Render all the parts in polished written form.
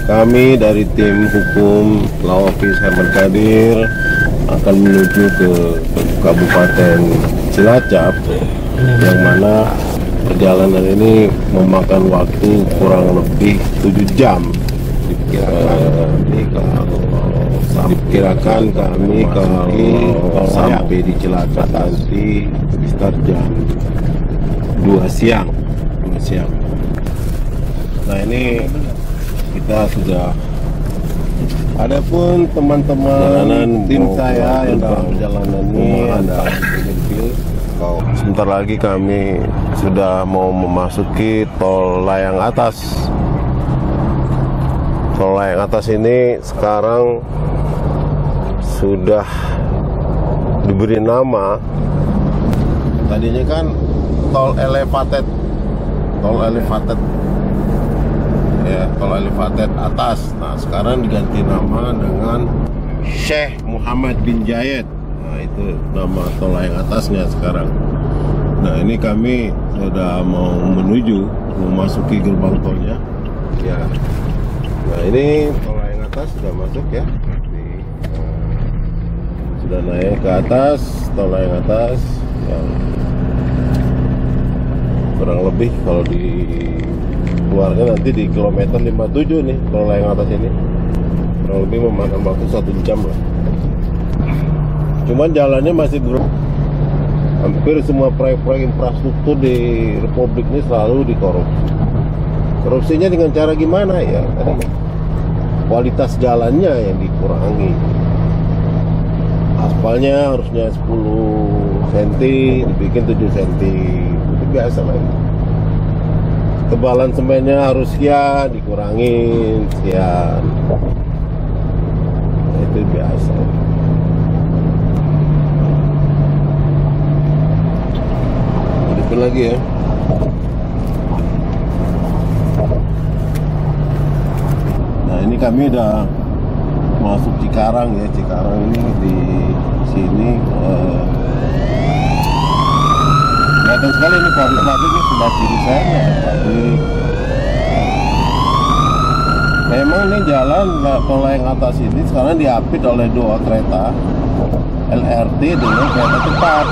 Kami dari tim hukum Law Office Herman Kadir akan menuju ke Kabupaten Cilacap, yang mana perjalanan ini memakan waktu kurang lebih 7 jam. Diperkirakan kami kalau sampai di Cilacap nanti sekitar jam 2 siang. Nah, ini kita sudah, adapun teman-teman tim saya yang dalam perjalanan ini ada sebentar lagi kami sudah mau memasuki tol layang atas. Tol layang atas ini sekarang sudah diberi nama, tadinya kan tol elevated ya, tol elevated atas. Nah, sekarang diganti nama dengan Syekh Muhammad bin Zayed. Nah, itu nama tol layang atasnya sekarang. Nah, ini kami sudah mau memasuki gerbang tolnya ya. Nah, ini tol layang atas sudah masuk ya. Sudah naik ke atas, tol layang atas yang kurang lebih kalau dikeluarkan nanti di kilometer 57 nih tol layang atas ini, kurang lebih memakan waktu 1 jam lah. Cuman jalannya masih hampir semua proyek-proyek infrastruktur di Republik ini selalu dikorupsi. Korupsinya dengan cara gimana ya? Tadi kualitas jalannya yang dikurangi. Aspalnya harusnya 10 cm, dibikin 7 cm. Itu biasa lah. Tebalan semennya harus sekian, dikurangin sekian. Nah, itu biasa. Hidupin lagi ya. Nah, ini kami udah masuk Cikarang ya. Cikarang ini di sini kelihatan sekali ini pabrik-pabriknya sebelah kiri saya. Memang ini jalan tol layang atas ini sekarang diapit oleh 2 kereta LRT dengan kereta cepat.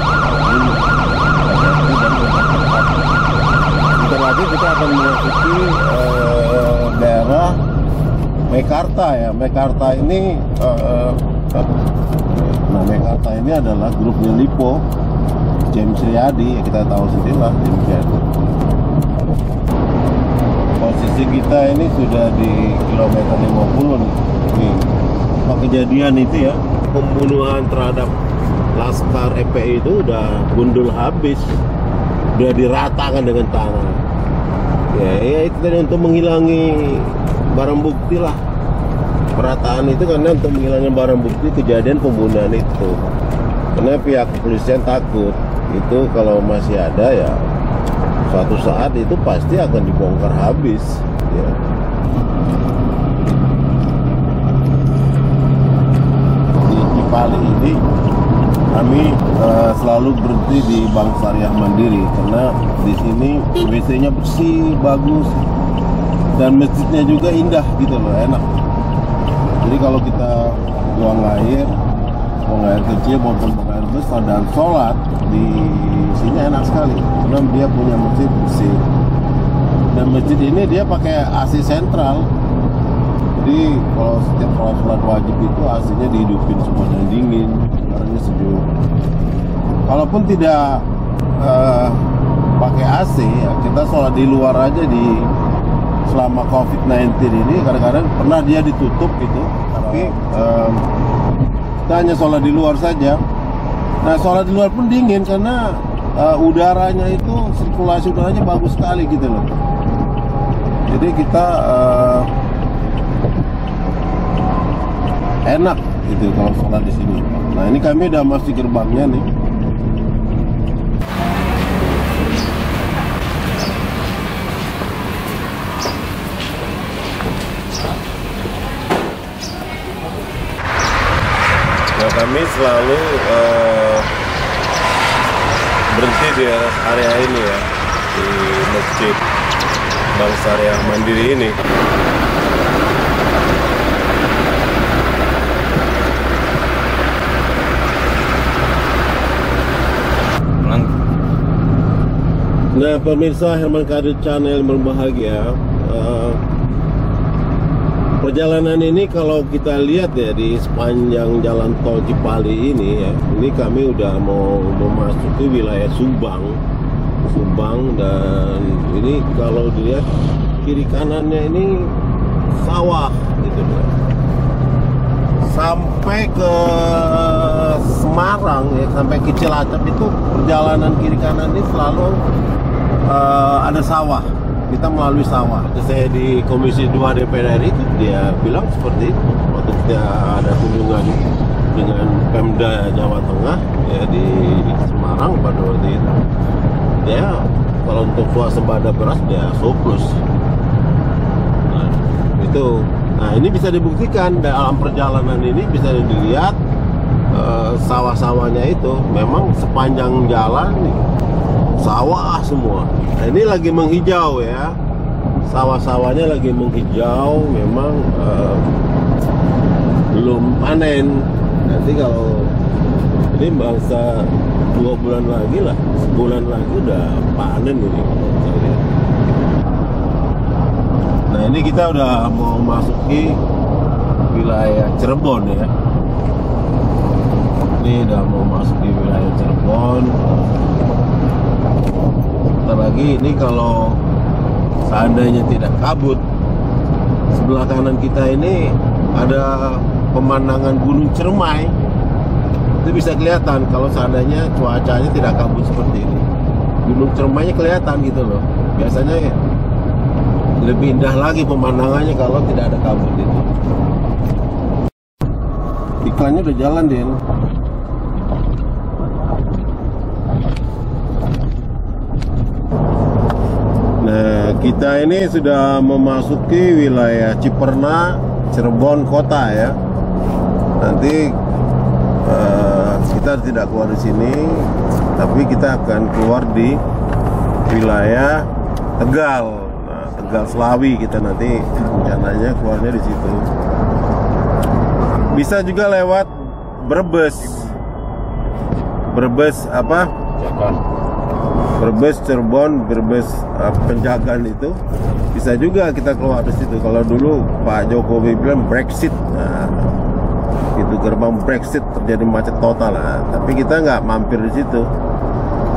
Bentar lagi kita akan memasuki daerah Mekarta ya. Mekarta ini Mekarta ini adalah grupnya Lipo, James Riyadi, ya kita tahu sendiri lah James Riyadi. Posisi kita ini sudah di kilometer 50 nih. Pak kejadian itu ya, pembunuhan terhadap Laskar FPI itu udah gundul habis, udah diratakan dengan tanah. Ya itu tadi untuk menghilangi barang bukti lah. Perataan itu karena untuk menghilangkan barang bukti kejadian pembunuhan itu. Karena pihak kepolisian takut itu kalau masih ada ya suatu saat itu pasti akan dibongkar habis ya. Di Cipali ini kami selalu berhenti di Bank Syariah Mandiri karena di sini WC-nya bersih, bagus, dan masjidnya juga indah gitu loh, enak. Jadi kalau kita buang air kecil maupun buang air besar dan sholat di sini enak sekali karena dia punya masjid bersih. Dan masjid ini dia pakai AC sentral. Jadi kalau setiap sholat wajib itu AC-nya dihidupin semua dan dingin, udaranya sejuk. Kalaupun tidak pakai AC ya, kita sholat di luar aja selama COVID-19 ini kadang-kadang pernah dia ditutup gitu, tapi kita hanya sholat di luar saja. Nah, sholat di luar pun dingin karena udaranya itu, sirkulasi udaranya bagus sekali gitu loh. Jadi kita enak gitu kalau sholat di sini. Nah, ini kami udah masuk gerbangnya nih. Nah, kami selalu berhenti di area ini ya, di Masjid Bank Syariah Mandiri ini. Nah, pemirsa Herman Kadir Channel berbahagia, perjalanan ini kalau kita lihat ya di sepanjang jalan tol Cipali ini ya, ini kami udah mau memasuki wilayah Subang, dan ini kalau dilihat kiri kanannya ini sawah gitu ya. Sampai ke Semarang ya, sampai ke Cilacap itu perjalanan kiri kanan ini selalu ada sawah. Kita melalui sawah. Saya di Komisi 2 DPR RI itu dia bilang seperti itu waktu kita ada kunjungan dengan Pemda Jawa Tengah ya di Semarang pada waktu itu. Ya kalau untuk swasembada beras dia surplus. Nah, itu. Nah, ini bisa dibuktikan dalam perjalanan ini, bisa dilihat sawah-sawahnya itu memang sepanjang jalan sawah semua. Nah, ini lagi menghijau ya, sawah-sawahnya lagi menghijau, memang belum panen. Nanti kalau ini bangsa 2 bulan lagi lah, sebulan lagi udah panen ini. Nah, ini kita udah mau masuki wilayah Cirebon ya. Ini udah mau masuki wilayah Cirebon. Bentar lagi ini kalau seandainya tidak kabut, sebelah kanan kita ini ada pemandangan Gunung Ciremai. Itu bisa kelihatan kalau seandainya cuacanya tidak kabut seperti ini. Gunung Ciremainya kelihatan gitu loh. Biasanya ya, lebih indah lagi pemandangannya kalau tidak ada kabut itu. Iklannya udah jalan, Din. Nah, kita ini sudah memasuki wilayah Ciperna, Cirebon kota ya. Nanti kita tidak keluar di sini, tapi kita akan keluar di wilayah Tegal. Tegal Slawi kita nanti rencananya keluarnya di situ. Bisa juga lewat Brebes apa? Brebes, Cirebon, Brebes Penjagaan itu bisa juga kita keluar di situ. Kalau dulu Pak Jokowi bilang Brexit, nah, itu gerbang Brexit terjadi macet total lah. Tapi kita nggak mampir di situ.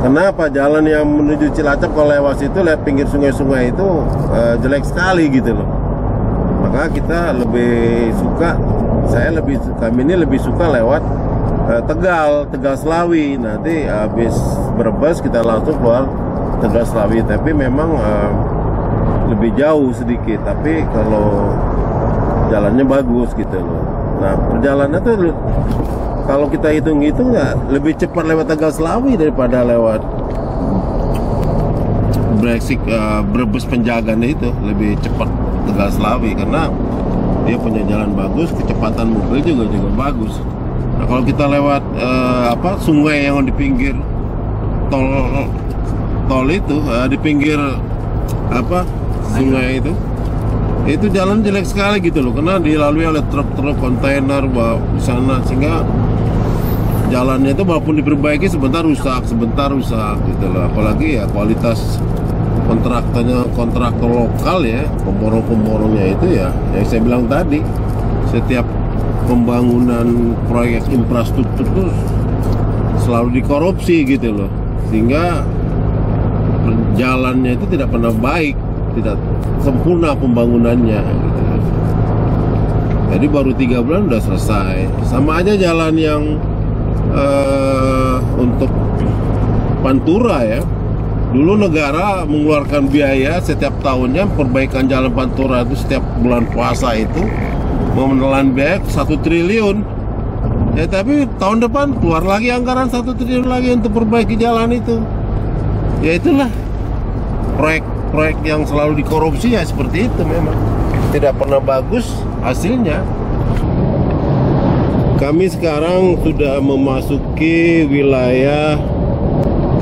Kenapa? Jalan yang menuju Cilacap kalau lewat situ, lihat pinggir sungai-sungai itu jelek sekali gitu loh. Maka kita lebih suka, kami ini lebih suka lewat Tegal Slawi. Nanti habis Brebes kita langsung keluar Tegal Slawi. Tapi memang lebih jauh sedikit. Tapi kalau jalannya bagus gitu loh. Nah, perjalanan tuh kalau kita hitung-hitung ya lebih cepat lewat Tegal Slawi daripada lewat Brebes Penjagaan itu. Lebih cepat Tegal Slawi karena dia punya jalan bagus, kecepatan mobil juga bagus. Nah, kalau kita lewat sungai yang di pinggir tol itu, di pinggir sungai itu jalan jelek sekali gitu loh, karena dilalui oleh truk-truk kontainer di sana, sehingga jalannya itu walaupun diperbaiki sebentar rusak gitu loh. Apalagi ya kualitas kontraktor lokal ya, pemborong-pemborongnya itu ya, yang saya bilang tadi, setiap pembangunan proyek infrastruktur itu selalu dikorupsi gitu loh, sehingga jalannya itu tidak pernah baik, tidak sempurna pembangunannya gitu. Jadi baru 3 bulan udah selesai. Sama aja jalan yang untuk Pantura ya, dulu negara mengeluarkan biaya setiap tahunnya perbaikan jalan Pantura itu setiap bulan puasa itu menelan biaya 1 triliun ya, tapi tahun depan keluar lagi anggaran 1 triliun lagi untuk perbaiki jalan itu. Ya itulah proyek yang selalu dikorupsi ya, seperti itu, memang tidak pernah bagus hasilnya. Kami sekarang sudah memasuki wilayah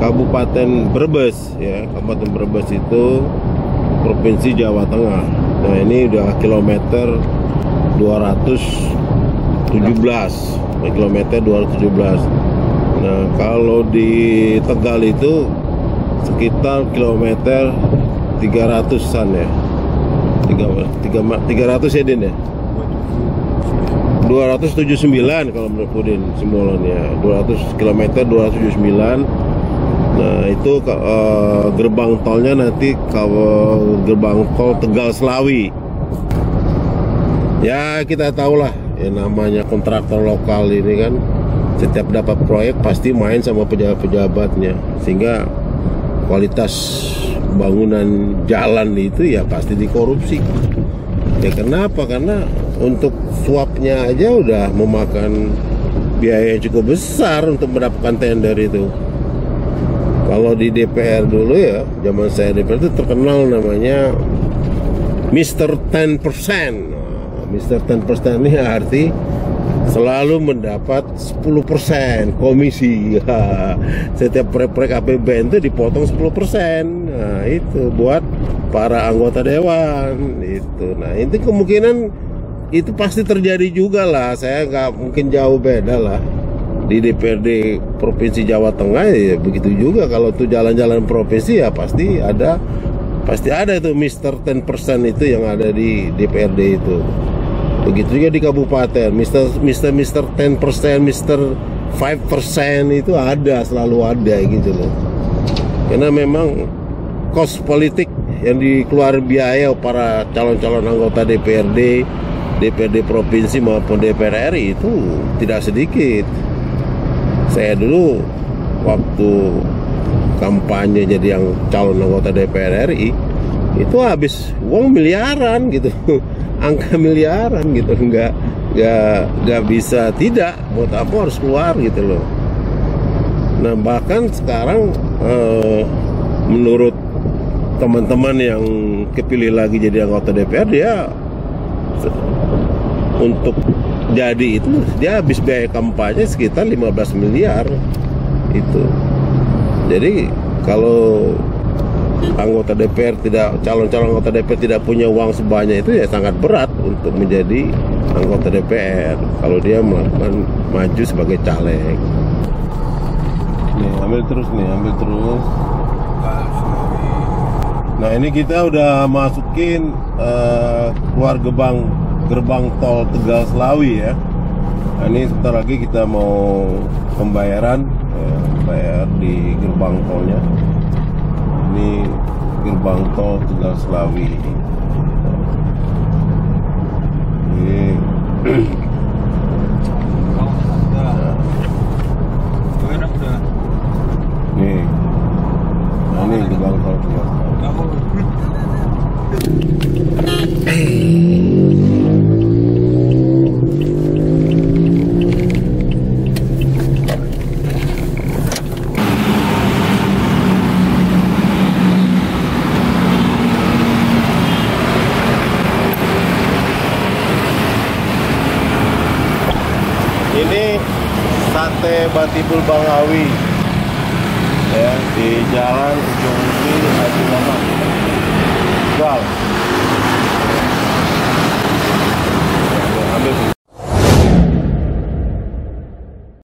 Kabupaten Brebes ya. Kabupaten Brebes itu Provinsi Jawa Tengah. Nah, ini udah kilometer 217, kilometer 217. Nah, kalau di Tegal itu sekitar kilometer 300-an ya. 300 ya Din ya. 279 kalau menurut Udin simbolonnya. 200 km 279. Nah itu gerbang tolnya nanti kalau gerbang tol Tegal Slawi. Ya kita tahulah ya, namanya kontraktor lokal ini kan setiap dapat proyek pasti main sama pejabat-pejabatnya, sehingga kualitas bangunan jalan itu ya pasti dikorupsi. Ya kenapa? Karena untuk suapnya aja udah memakan biaya yang cukup besar untuk mendapatkan tender itu. Kalau di DPR dulu ya, zaman saya DPR itu terkenal namanya Mr. 10%. Mr. 10% ini arti selalu mendapat 10% komisi. Setiap proyek APBN itu dipotong 10%. Nah itu buat para anggota dewan itu. Nah itu kemungkinan itu pasti terjadi juga lah. Saya nggak mungkin jauh beda lah. Di DPRD Provinsi Jawa Tengah ya begitu juga. Kalau tuh jalan-jalan provinsi ya pasti ada itu Mr. 10% itu yang ada di DPRD itu. Begitu juga di kabupaten, Mr. 10%, Mr. 5% itu selalu ada gitu loh. Karena memang kos politik yang dikeluarkan biaya para calon-calon anggota DPRD provinsi maupun DPR RI itu tidak sedikit. Saya dulu waktu kampanye jadi yang calon anggota DPR RI itu habis uang miliaran gitu. Angka miliaran gitu, nggak bisa tidak, buat apa harus keluar gitu loh. Nah bahkan sekarang menurut teman-teman yang kepilih lagi jadi anggota DPR, dia untuk jadi itu dia habis biaya kampanye sekitar 15 miliar itu. Jadi kalau anggota DPR calon-calon anggota DPR tidak punya uang sebanyak itu ya sangat berat untuk menjadi anggota DPR kalau dia melakukan maju sebagai caleg. Nih ambil terus. Nah ini kita udah masukin keluar gerbang tol Tegal Slawi ya. Nah, ini sebentar lagi kita mau pembayaran bayar di gerbang tolnya. Ini gerbang tol Tegal Slawi. Ini nih. Nah, ini gerbang tol Tegal Slawi. Ini sate Batibul Bangawi ya, di Jalan Ujung Usi Haji Mamat. Wow. Ambil